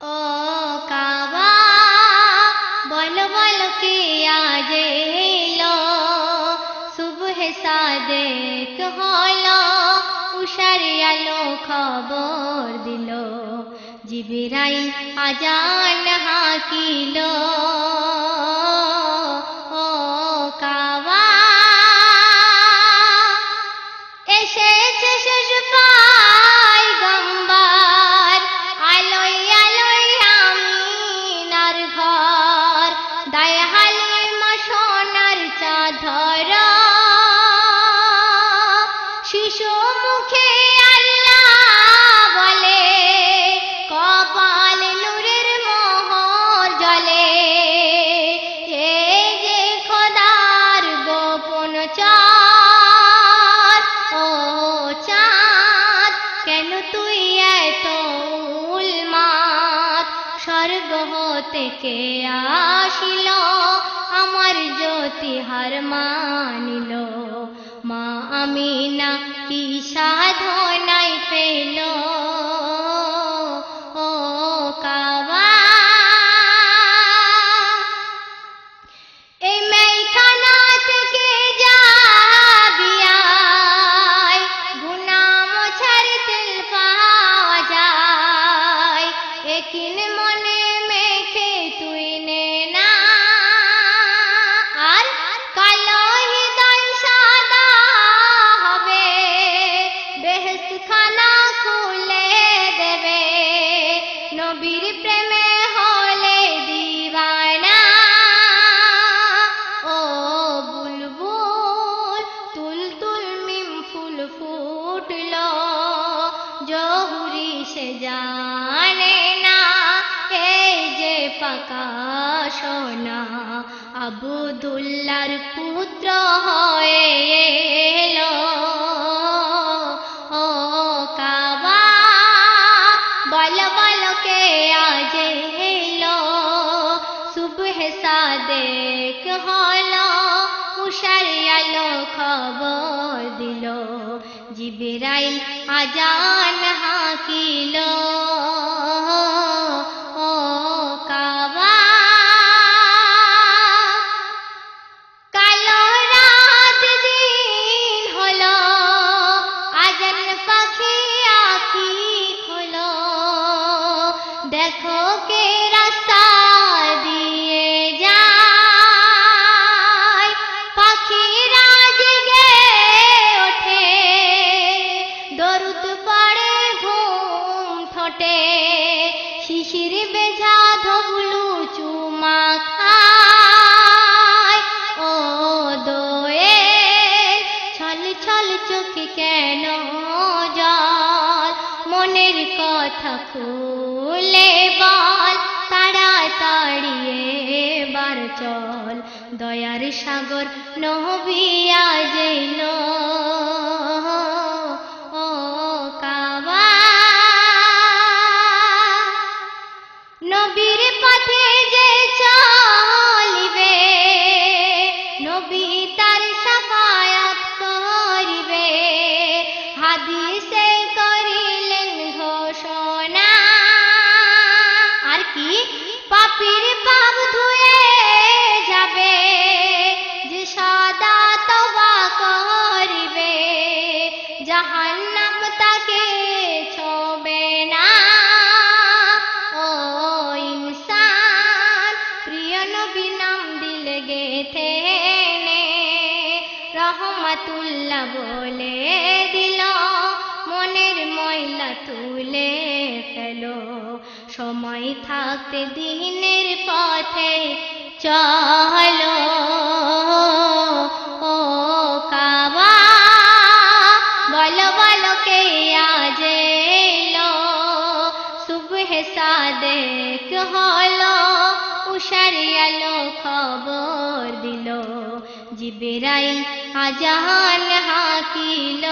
ও কাবা বলো বলো কে আজ এলো, সুবহ সাদেক হলো, উষার আলো খবর দিল, জিবরাইল আজান হাকিল। ও কাবা এসেছে শেষ পয়গম্বর, আলোয় আলোয় আমিনার ঘর, দায় হালিমা সোনার চাদর, শিশু মুখে আল্লাহ বলে, কপাল নূরের মোহর জলে, এই যে খোদার গোপন চাঁদ। ও চাঁদ কেন তুই এত উন্মাদ, স্বর্গ হতে কে আসিল, আমার জ্যোতি হার মানিল, মা আমিনা কি সাধনায় পেল। ও কাবা এই মেইখানা থেকে যাবি আয়, গুনাহ মোছার তেল পাওয়া যায়, একিন মনে মেখে তুই নে না, আর কালো হৃদয় সাদা হবে, বেহেশত খানা খুলে দেবে, নবীর প্রেমে হলে দিওয়ানা। ও বুলবুল তুল তুল মিম ফুল ফুটলো, জহুরি সে জানে না, এই যে পাকা সোনা আব্দুল্লাহর পুত্র হয়ে এলো। ও কাবা বলো বলো কে আজ এলো, সুবহ সাদেক হলো, উষার আলো খবর দিল, জিবরাইল আজান হাকিল। ও কাবা কালো রাত দিন হলো, আজান পাখি আঁখি খোলো, দেখো কে রাস্তা দিয়ে যায়, পাখিরা জেগে ওঠে, দরুদ পড়ে ঘুম ঠোঁটে, শিশির বেঝা ধবলু চুমা খায়। ও দোয়েল ছল ছল চোখে কেন জল, মনের কথা খুলে বল, তাড়াতাড়ি এবার চল, দয়ার সাগর নবী আজ এলো। ও কাবা নবীর পথে যে চলিবে, নবী তার শাফায়াত করিবে, হাদিসে করিলেন ঘোষণা, আর কি পাপীর পাপ ধুয়ে যাবে, যে সদা তওবা করিবে, জাহান্নাম তাকে ছোঁবে না। ও ইনসান প্রিয় নবী নাম দিল গেথে নে, রহমাতুল্লাহ বলে দিল, মনের ময়লা তুলে ফেলো, সময় থাকতে দিনের পথে চলো। ও কাবা বলো বলো কে আজ এলো, সুবহ সাদেক হলো, উষার আলো খবর দিল, জিবরাইল আজান হাকিল।